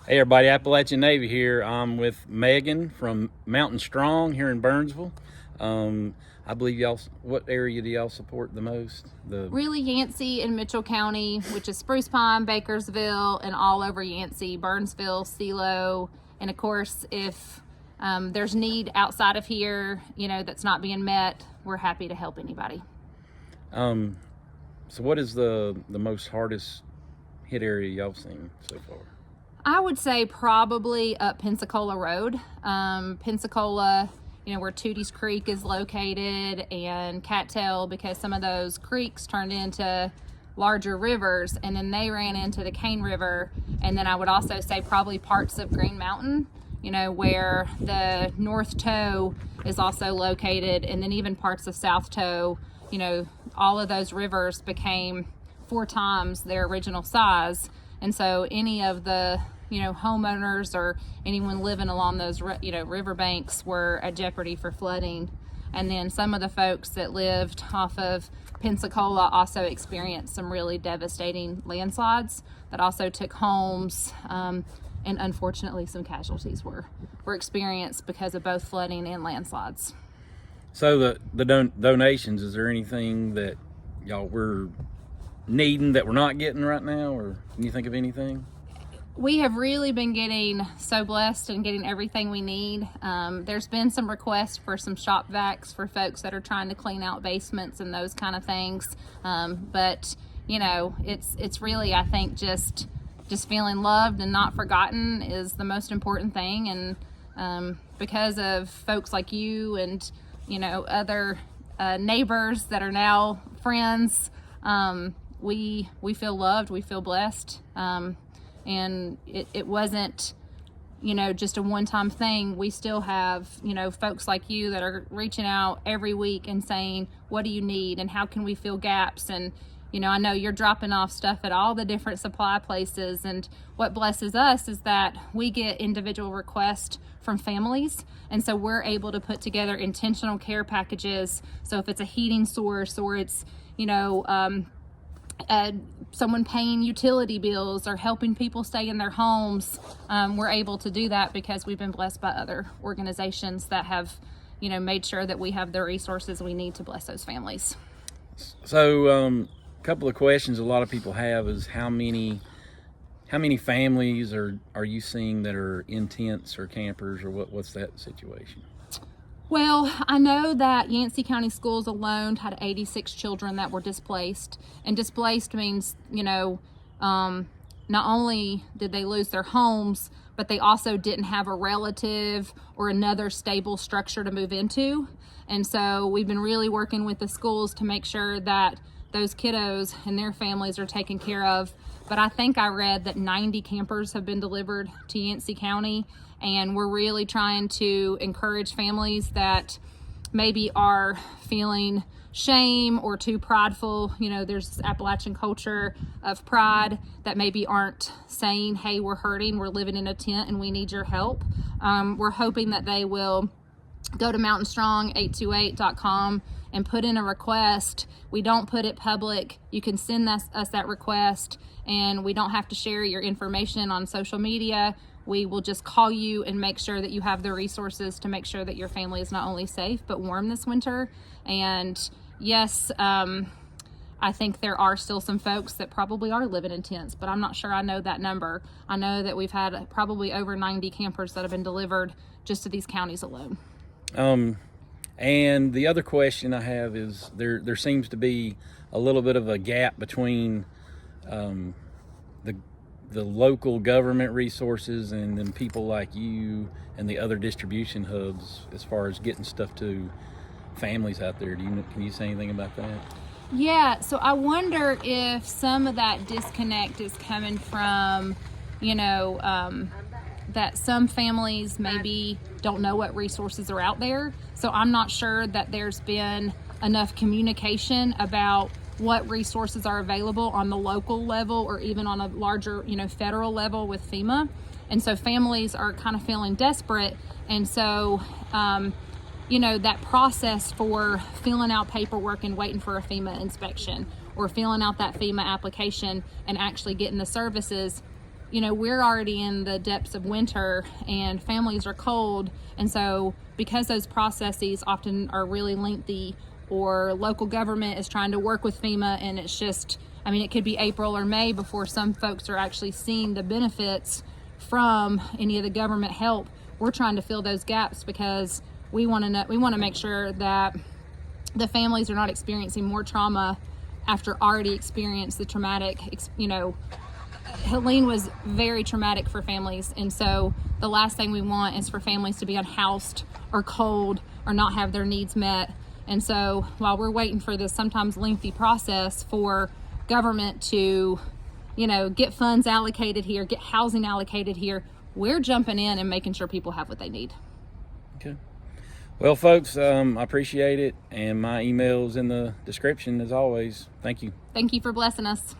Hey everybody, Appalachian Navy here. I'm with Megan from Mountain Strong here in Burnsville. I believe y'all, what area do y'all support the most? Really Yancey and Mitchell County, which is Spruce Pine, Bakersville, and all over Yancey, Burnsville, Silo, and of course if there's need outside of here, that's not being met, we're happy to help anybody. So what is the most hardest hit area y'all seen so far? I would say probably up Pensacola Road. Pensacola, where Tootie's Creek is located, and Cattail, because some of those creeks turned into larger rivers, and then they ran into the Cane River. And then I would also say probably parts of Green Mountain, where the North Toe is also located, and then even parts of South Toe. All of those rivers became 4 times their original size. And so any of the homeowners or anyone living along those riverbanks were at jeopardy for flooding. And then some of the folks that lived off of Pensacola also experienced some really devastating landslides that also took homes, and unfortunately some casualties were experienced because of both flooding and landslides. So the donations, is there anything that y'all were needing that we're not getting right now, or can you think of anything? We have really been getting so blessed and getting everything we need. There's been some requests for some shop vacs for folks that are trying to clean out basements and those kind of things. But it's really, I think, just feeling loved and not forgotten is the most important thing. And because of folks like you and other neighbors that are now friends, we feel loved, we feel blessed. And it wasn't, just a one-time thing. We still have, folks like you that are reaching out every week and saying, what do you need and how can we fill gaps? And, I know you're dropping off stuff at all the different supply places. And what blesses us is that we get individual requests from families. And so we're able to put together intentional care packages. So if it's a heating source or it's, someone paying utility bills or helping people stay in their homes, we're able to do that because we've been blessed by other organizations that have, made sure that we have the resources we need to bless those families. So a couple of questions a lot of people have is how many families are you seeing that are in tents or campers, or what's that situation? Well, I know that Yancey County Schools alone had 86 children that were displaced. And displaced means, not only did they lose their homes, but they also didn't have a relative or another stable structure to move into. And so we've been really working with the schools to make sure that those kiddos and their families are taken care of. But I think I read that 90 campers have been delivered to Yancey County. And we're really trying to encourage families that maybe are feeling shame or too prideful. There's this Appalachian culture of pride that maybe aren't saying, hey, we're hurting, we're living in a tent and we need your help. We're hoping that they will go to mountainstrong828.com and put in a request. We don't put it public. You can send us that request, and we don't have to share your information on social media. We will just call you and make sure that you have the resources to make sure that your family is not only safe but warm this winter. And yes, I think there are still some folks that probably are living in tents, but I'm not sure I know that number. I know that we've had probably over 90 campers that have been delivered just to these counties alone. And the other question I have is there seems to be a little bit of a gap between the local government resources and then people like you and the other distribution hubs as far as getting stuff to families out there. Can you say anything about that? Yeah, so I wonder if some of that disconnect is coming from, that some families maybe don't know what resources are out there. So I'm not sure that there's been enough communication about what resources are available on the local level or even on a larger, federal level with FEMA. And so families are kind of feeling desperate. And so, that process for filling out paperwork and waiting for a FEMA inspection or filling out that FEMA application and actually getting the services you know, we're already in the depths of winter and families are cold. And so because those processes often are really lengthy, or local government is trying to work with FEMA and it's just, I mean, it could be April or May before some folks are actually seeing the benefits from any of the government help. We're trying to fill those gaps because we want to make sure that the families are not experiencing more trauma after already experienced the traumatic, you know, Helene was very traumatic for families, and so the last thing we want is for families to be unhoused or cold or not have their needs met. And so while we're waiting for this sometimes lengthy process for government to, you know, get funds allocated here, get housing allocated here, we're jumping in and making sure people have what they need. Okay. Well, folks, I appreciate it, and my email's in the description as always. Thank you. Thank you for blessing us.